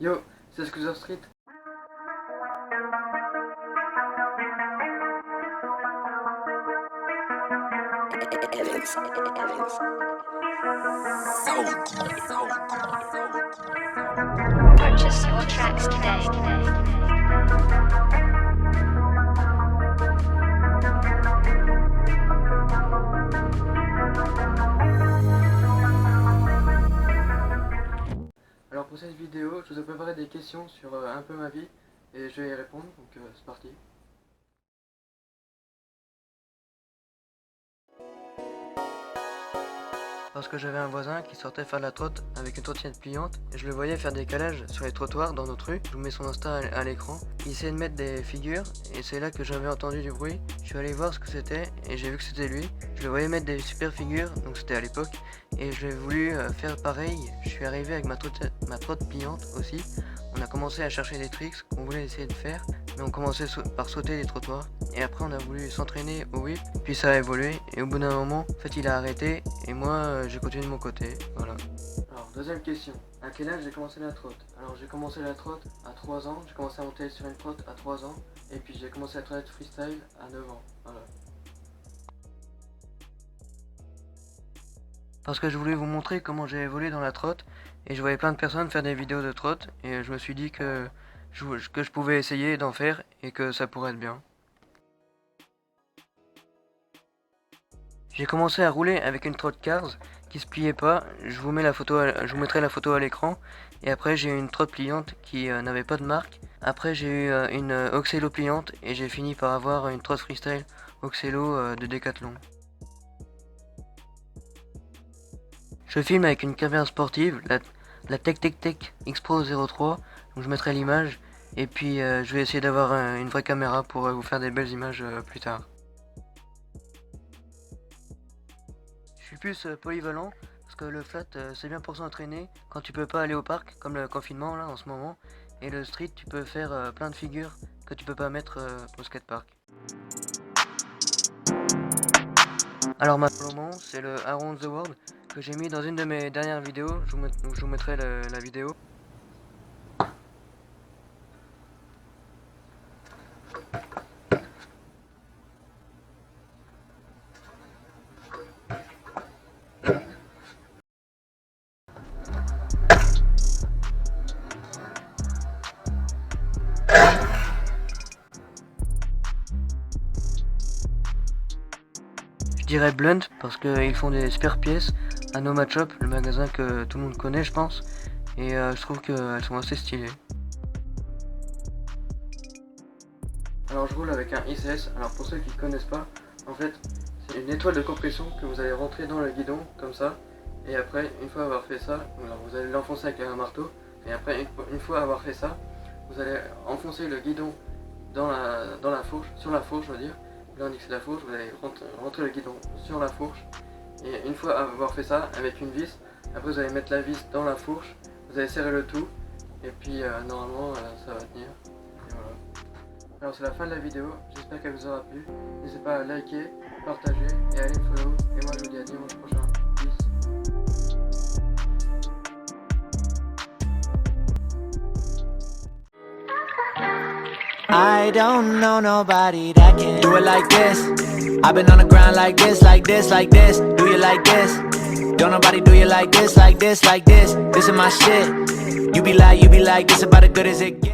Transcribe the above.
Yo, c'est Scooter Street. Purchase your tracks today. Alors pour cette vidéo, je vous ai préparé des questions sur un peu ma vie et je vais y répondre, donc c'est parti. Parce que j'avais un voisin qui sortait faire de la trotte avec une trottinette pliante et je le voyais faire des calages sur les trottoirs dans notre rue. Je vous mets son Insta à l'écran. Il essayait de mettre des figures et c'est là que j'avais entendu du bruit. Je suis allé voir ce que c'était et j'ai vu que c'était lui. Je le voyais mettre des super figures, donc c'était à l'époque, et j'ai voulu faire pareil. Je suis arrivé avec ma trotte pliante aussi. On a commencé à chercher des tricks qu'on voulait essayer de faire, mais on commençait par sauter les trottoirs. Et après on a voulu s'entraîner au whip, puis ça a évolué, et au bout d'un moment, en fait il a arrêté, et moi j'ai continué de mon côté, voilà. Alors deuxième question, à quel âge j'ai commencé la trotte? Alors j'ai commencé la trotte à 3 ans, j'ai commencé à monter sur une trotte à 3 ans, et puis j'ai commencé la trotte freestyle à 9 ans, voilà. Parce que je voulais vous montrer comment j'ai évolué dans la trotte, et je voyais plein de personnes faire des vidéos de trotte, et je me suis dit que je pouvais essayer d'en faire, et que ça pourrait être bien. J'ai commencé à rouler avec une trotte Cars qui se pliait pas, je vous mettrai la photo à l'écran, et après j'ai eu une trotte pliante qui n'avait pas de marque. Après j'ai eu une Oxelo pliante, et j'ai fini par avoir une trotte freestyle Oxelo de Decathlon. Je filme avec une caméra sportive, la Tech X-Pro 03, donc je mettrai l'image, et puis je vais essayer d'avoir une vraie caméra pour vous faire des belles images plus tard. Je suis plus polyvalent, parce que le flat c'est bien pour s'entraîner quand tu peux pas aller au parc, comme le confinement là en ce moment, et le street tu peux faire plein de figures que tu peux pas mettre au skatepark. Alors ma promo c'est le Around the World que j'ai mis dans une de mes dernières vidéos, je vous mettrai la vidéo. Je dirais Blunt parce qu'ils font des super pièces à Nomad Shop, le magasin que tout le monde connaît je pense, et je trouve qu'elles sont assez stylées. Alors je roule avec un ICS, alors pour ceux qui ne connaissent pas, en fait c'est une étoile de compression que vous allez rentrer dans le guidon comme ça, et après une fois avoir fait ça, alors vous allez l'enfoncer avec un marteau, et après une fois avoir fait ça, vous allez enfoncer le guidon dans la fourche, sur la fourche je veux dire. Là on dit que c'est la fourche, vous allez rentrer le guidon sur la fourche, et une fois avoir fait ça avec une vis, après vous allez mettre la vis dans la fourche, vous allez serrer le tout, et puis normalement ça va tenir, et voilà. Alors c'est la fin de la vidéo, j'espère qu'elle vous aura plu, n'hésitez pas à liker, partager et à aller me follow, et moi je vous dis à dimanche prochain, peace. I don't know nobody that can do it like this. I've been on the grind like this, like this, like this. Do you like this? Don't nobody do you like this, like this, like this. This is my shit. You be like, this about as good as it gets.